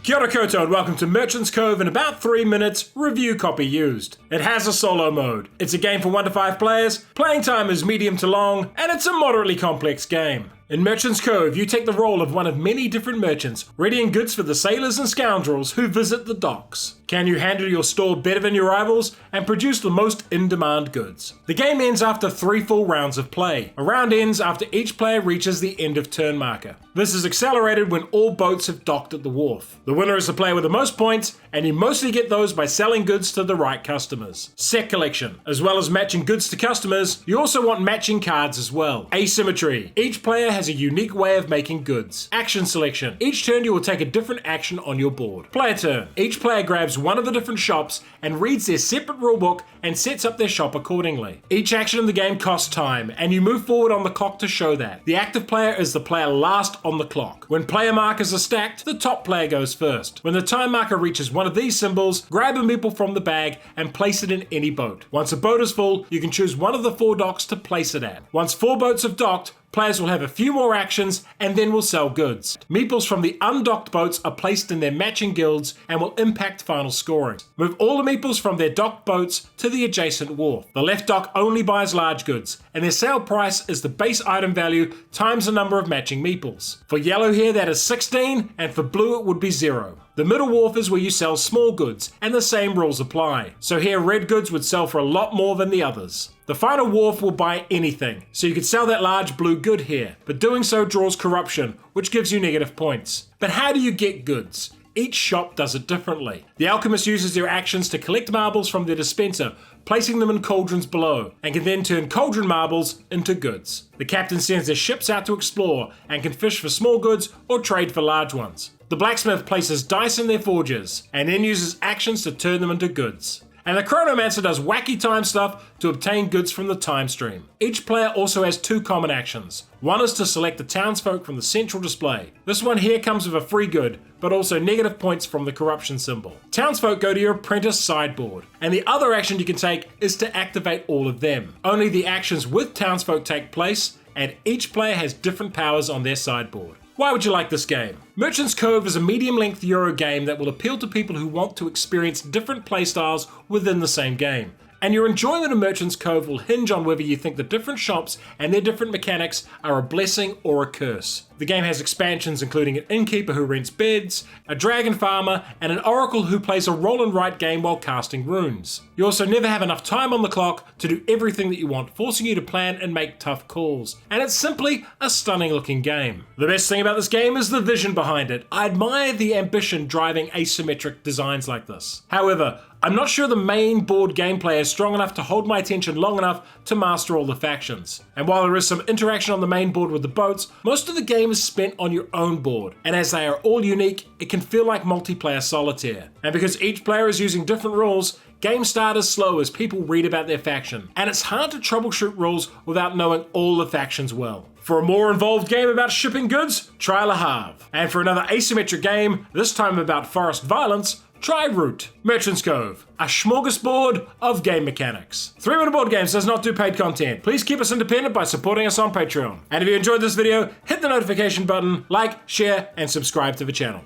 Kia ora koutou and welcome to Merchant's Cove in about 3 minutes, review copy used. It has a solo mode. It's a game for 1 to 5 players, playing time is medium to long, and it's a moderately complex game. In Merchant's Cove, you take the role of one of many different merchants, readying goods for the sailors and scoundrels who visit the docks. Can you handle your store better than your rivals and produce the most in-demand goods? The game ends after 3 full rounds of play. A round ends after each player reaches the end of turn marker. This is accelerated when all boats have docked at the wharf. The winner is the player with the most points, and you mostly get those by selling goods to the right customers. Set collection. As well as matching goods to customers, you also want matching cards as well. Asymmetry. Each player has a unique way of making goods. Action selection. Each turn you will take a different action on your board. Player turn. Each player grabs one of the different shops and reads their separate rulebook and sets up their shop accordingly. Each action in the game costs time, and you move forward on the clock to show that. The active player is the player last on the clock. When player markers are stacked, the top player goes first. When the time marker reaches one of these symbols, grab a meeple from the bag and place it in any boat. Once a boat is full, you can choose one of the 4 docks to place it at. Once 4 boats have docked, players will have a few more actions and then will sell goods. Meeples from the undocked boats are placed in their matching guilds and will impact final scoring. Move all the meeples from their docked boats to the adjacent wharf. The left dock only buys large goods, and their sale price is the base item value times the number of matching meeples. For yellow here that is 16, and for blue it would be 0. The middle wharf is where you sell small goods, and the same rules apply. So here red goods would sell for a lot more than the others. The final wharf will buy anything, so you could sell that large blue good here, but doing so draws corruption, which gives you negative points. But how do you get goods? Each shop does it differently. The alchemist uses their actions to collect marbles from their dispenser, placing them in cauldrons below, and can then turn cauldron marbles into goods. The captain sends their ships out to explore, and can fish for small goods or trade for large ones. The blacksmith places dice in their forges, and then uses actions to turn them into goods. And the chronomancer does wacky time stuff to obtain goods from the time stream. Each player also has 2 common actions. One is to select the townsfolk from the central display. This one here comes with a free good, but also negative points from the corruption symbol. Townsfolk go to your apprentice sideboard, and the other action you can take is to activate all of them. Only the actions with townsfolk take place, and each player has different powers on their sideboard. Why would you like this game? Merchant's Cove is a medium-length Euro game that will appeal to people who want to experience different playstyles within the same game. And your enjoyment of Merchant's Cove will hinge on whether you think the different shops and their different mechanics are a blessing or a curse. The game has expansions including an innkeeper who rents beds, a dragon farmer, and an oracle who plays a roll and write game while casting runes. You also never have enough time on the clock to do everything that you want, forcing you to plan and make tough calls. And it's simply a stunning looking game. The best thing about this game is the vision behind it. I admire the ambition driving asymmetric designs like this. However, I'm not sure the main board gameplay is strong enough to hold my attention long enough to master all the factions. And while there is some interaction on the main board with the boats, most of the game is spent on your own board. And as they are all unique, it can feel like multiplayer solitaire. And because each player is using different rules, game start is slow as people read about their faction. And it's hard to troubleshoot rules without knowing all the factions well. For a more involved game about shipping goods, try Le Havre. And for another asymmetric game, this time about forest violence, try Root. Merchant's Cove, a smorgasbord of game mechanics. 3 Minute Board Games does not do paid content. Please keep us independent by supporting us on Patreon. And if you enjoyed this video, hit the notification button, like, share, and subscribe to the channel.